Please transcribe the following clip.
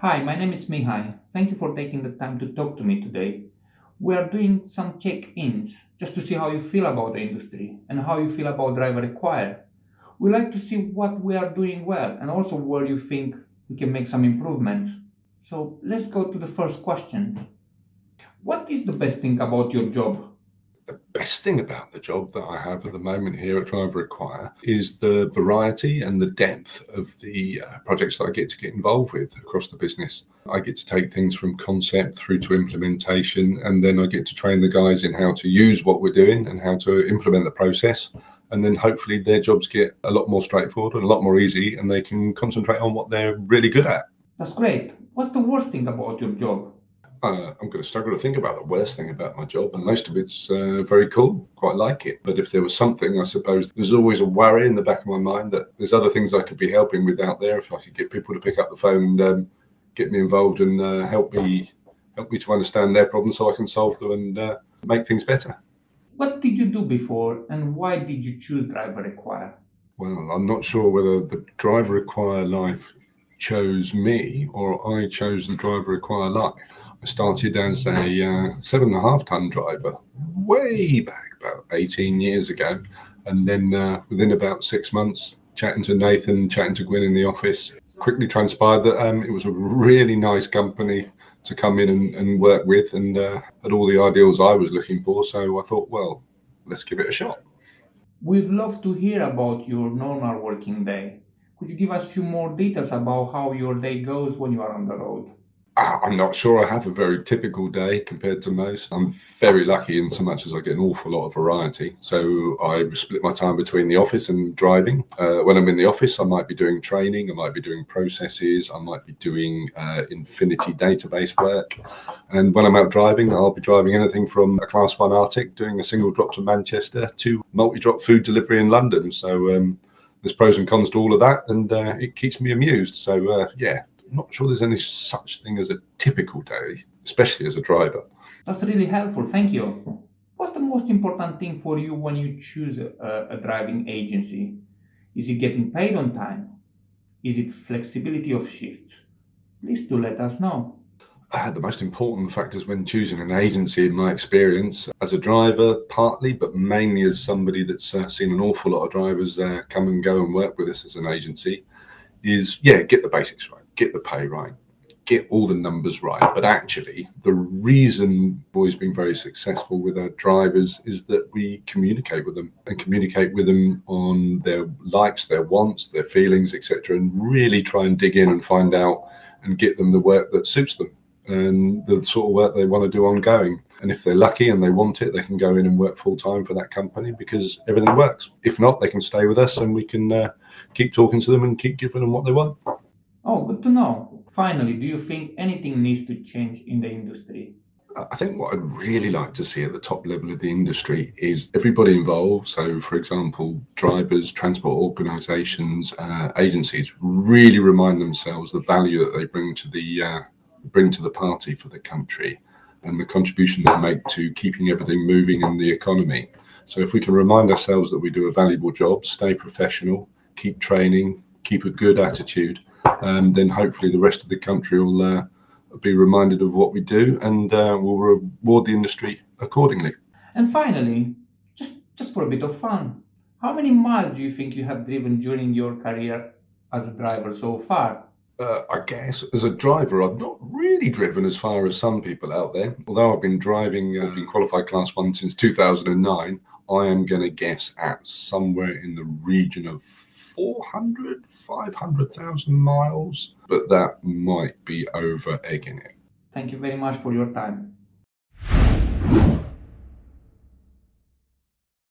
Hi, my name is Mihai. Thank you for taking the time to talk to me today. We are doing some check-ins just to see how you feel about the industry and how you feel about driver require. We like to see what we are doing well and also where you think we can make some improvements. So let's go to the first question. What is the best thing about your job? The best thing about the job that I have at the moment here at Driver Require is the variety and the depth of the projects that I get to get involved with across the business. I get to take things from concept through to implementation, and then I get to train the guys in how to use what we're doing and how to implement the process. And then hopefully their jobs get a lot more straightforward and a lot more easy, and they can concentrate on what they're really good at. That's great. What's the worst thing about your job? I'm going to struggle to think about the worst thing about my job, and most of it's very cool, quite like it. But if there was something, I suppose there's always a worry in the back of my mind that there's other things I could be helping with out there. If I could get people to pick up the phone and get me involved and help me to understand their problems so I can solve them and make things better. What did you do before and why did you choose Driver Require? Well, I'm not sure whether the Driver Require life chose me or I chose the Driver Require life. I started as a 7.5 ton driver way back about 18 years ago. And then within about 6 months, chatting to Nathan, chatting to Gwen in the office, quickly transpired that it was a really nice company to come in and work with and had all the ideals I was looking for. So I thought, well, let's give it a shot. We'd love to hear about your normal working day. Could you give us a few more details about how your day goes when you are on the road? I'm not sure I have a very typical day compared to most. I'm very lucky in so much as I get an awful lot of variety. So I split my time between the office and driving. When I'm in the office, I might be doing training, I might be doing processes, I might be doing Infinity database work. And when I'm out driving, I'll be driving anything from a Class 1 Arctic, doing a single drop to Manchester, to multi-drop food delivery in London. So there's pros and cons to all of that, and it keeps me amused. So yeah. Not sure there's any such thing as a typical day, especially as a driver. That's really helpful, thank you. What's the most important thing for you when you choose a driving agency? Is it getting paid on time? Is it flexibility of shifts? Please do let us know. The most important factors when choosing an agency, in my experience, as a driver, partly, but mainly as somebody that's seen an awful lot of drivers come and go and work with us as an agency, is, get the basics right, get the pay right, get all the numbers right. But actually, the reason we've always been very successful with our drivers is that we communicate with them on their likes, their wants, their feelings, etc., and really try and dig in and find out and get them the work that suits them and the sort of work they want to do ongoing. And if they're lucky and they want it, they can go in and work full time for that company because everything works. If not, they can stay with us and we can keep talking to them and keep giving them what they want. Oh, good to know. Finally, do you think anything needs to change in the industry? I think what I'd really like to see at the top level of the industry is everybody involved. So, for example, drivers, transport organisations, agencies really remind themselves the value that they bring to the party for the country and the contribution they make to keeping everything moving in the economy. So if we can remind ourselves that we do a valuable job, stay professional, keep training, keep a good attitude, then hopefully the rest of the country will be reminded of what we do and will reward the industry accordingly. And finally, just for a bit of fun, how many miles do you think you have driven during your career as a driver so far? I guess as a driver, I've not really driven as far as some people out there. Although I've been driving, been qualified Class 1 since 2009, I am going to guess at somewhere in the region of 500,000 miles, but that might be over egging it. Thank you very much for your time.